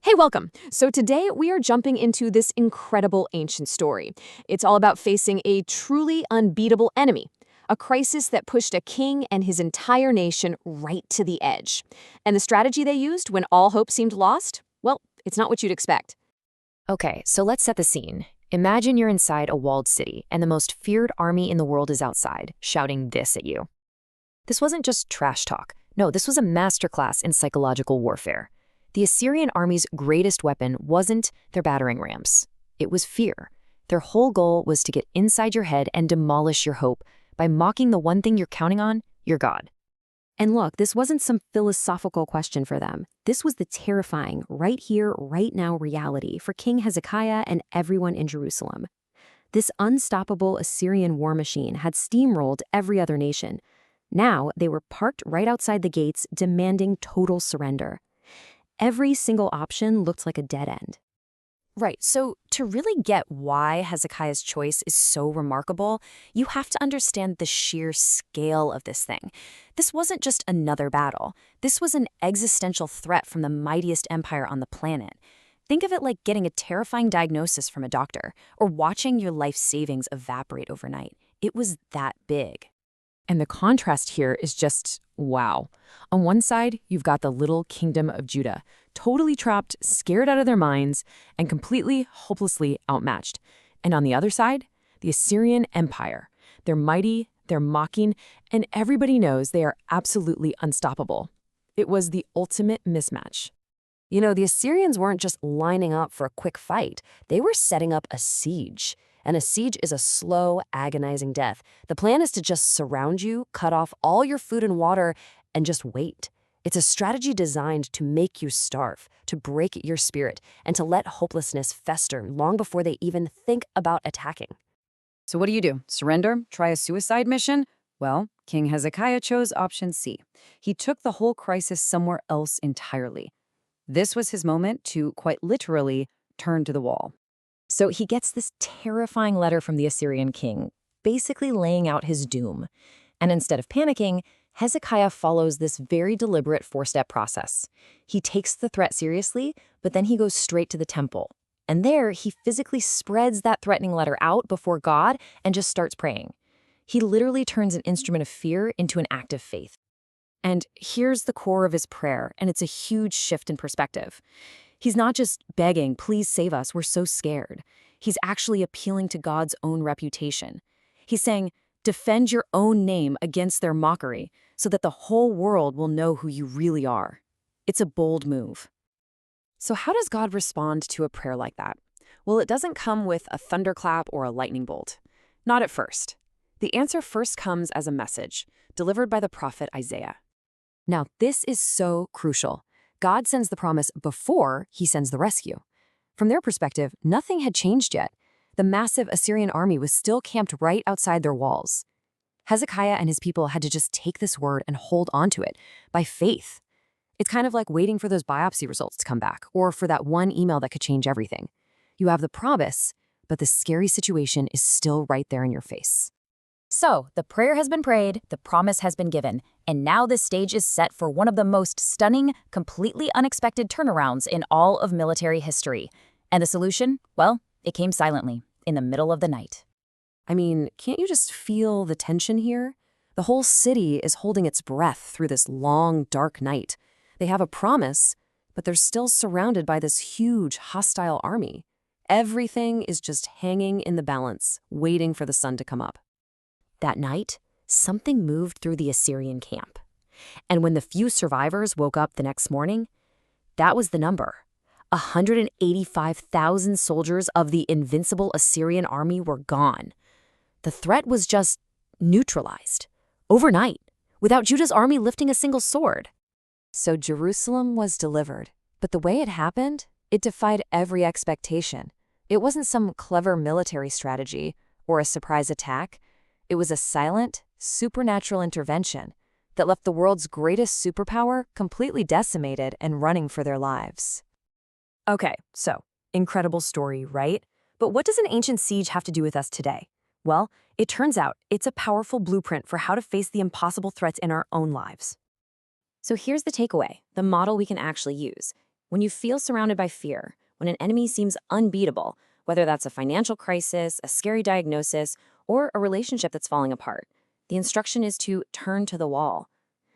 Hey, welcome. So today we are jumping into this incredible ancient story. It's all about facing a truly unbeatable enemy, a crisis that pushed a king and his entire nation right to the edge. And the strategy they used when all hope seemed lost? Well, it's not what you'd expect. Okay, so let's set the scene. Imagine you're inside a walled city, and the most feared army in the world is outside, shouting this at you. This wasn't just trash talk. No, this was a masterclass in psychological warfare. The Assyrian army's greatest weapon wasn't their battering rams. It was fear. Their whole goal was to get inside your head and demolish your hope by mocking the one thing you're counting on, your God. And look, this wasn't some philosophical question for them. This was the terrifying, right here, right now reality for King Hezekiah and everyone in Jerusalem. This unstoppable Assyrian war machine had steamrolled every other nation. Now they were parked right outside the gates, demanding total surrender. Every single option looked like a dead end. Right, so to really get why Hezekiah's choice is so remarkable, you have to understand the sheer scale of this thing. This wasn't just another battle. This was an existential threat from the mightiest empire on the planet. Think of it like getting a terrifying diagnosis from a doctor, or watching your life savings evaporate overnight. It was that big. And the contrast here is just wow. On one side, you've got the little kingdom of Judah, totally trapped, scared out of their minds, and completely, hopelessly outmatched. And on the other side, the Assyrian Empire. They're mighty, they're mocking, and everybody knows they are absolutely unstoppable. It was the ultimate mismatch. You know, the Assyrians weren't just lining up for a quick fight. They were setting up a siege. And a siege is a slow, agonizing death. The plan is to just surround you, cut off all your food and water, and just wait. It's a strategy designed to make you starve, to break your spirit, and to let hopelessness fester long before they even think about attacking. So what do? Surrender? Try a suicide mission? Well, King Hezekiah chose option C. He took the whole crisis somewhere else entirely. This was his moment to, quite literally, turn to the wall. So he gets this terrifying letter from the Assyrian king, basically laying out his doom. And instead of panicking, Hezekiah follows this very deliberate four-step process. He takes the threat seriously, but then he goes straight to the temple. And there, he physically spreads that threatening letter out before God and just starts praying. He literally turns an instrument of fear into an act of faith. And here's the core of his prayer, and it's a huge shift in perspective. He's not just begging, please save us, we're so scared. He's actually appealing to God's own reputation. He's saying, defend your own name against their mockery so that the whole world will know who you really are. It's a bold move. So how does God respond to a prayer like that? Well, it doesn't come with a thunderclap or a lightning bolt. Not at first. The answer first comes as a message, delivered by the prophet Isaiah. Now, this is so crucial. God sends the promise before he sends the rescue. From their perspective, nothing had changed yet. The massive Assyrian army was still camped right outside their walls. Hezekiah and his people had to just take this word and hold on to it by faith. It's kind of like waiting for those biopsy results to come back, or for that one email that could change everything. You have the promise, but the scary situation is still right there in your face. So, the prayer has been prayed, the promise has been given, and now the stage is set for one of the most stunning, completely unexpected turnarounds in all of military history. And the solution? Well, it came silently, in the middle of the night. I mean, can't you just feel the tension here? The whole city is holding its breath through this long, dark night. They have a promise, but they're still surrounded by this huge, hostile army. Everything is just hanging in the balance, waiting for the sun to come up. That night, something moved through the Assyrian camp. And when the few survivors woke up the next morning, that was the number. 185,000 soldiers of the invincible Assyrian army were gone. The threat was just neutralized, overnight, without Judah's army lifting a single sword. So Jerusalem was delivered, but the way it happened, it defied every expectation. It wasn't some clever military strategy or a surprise attack. It was a silent, supernatural intervention that left the world's greatest superpower completely decimated and running for their lives. Okay, so, incredible story, right? But what does an ancient siege have to do with us today? Well, it turns out it's a powerful blueprint for how to face the impossible threats in our own lives. So here's the takeaway, the model we can actually use. When you feel surrounded by fear, when an enemy seems unbeatable, whether that's a financial crisis, a scary diagnosis, or a relationship that's falling apart, the instruction is to turn to the wall.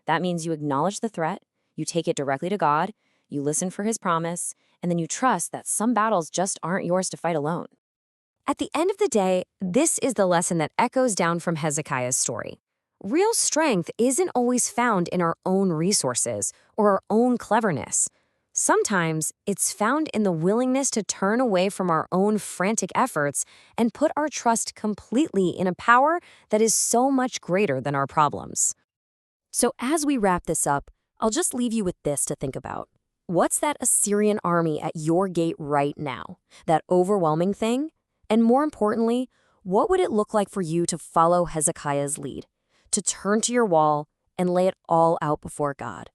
That means you acknowledge the threat, you take it directly to God, you listen for his promise, and then you trust that some battles just aren't yours to fight alone. At the end of the day, this is the lesson that echoes down from Hezekiah's story. Real strength isn't always found in our own resources or our own cleverness. Sometimes it's found in the willingness to turn away from our own frantic efforts and put our trust completely in a power that is so much greater than our problems. So as we wrap this up, I'll just leave you with this to think about. What's that Assyrian army at your gate right now? That overwhelming thing? And more importantly, what would it look like for you to follow Hezekiah's lead, to turn to your wall and lay it all out before God?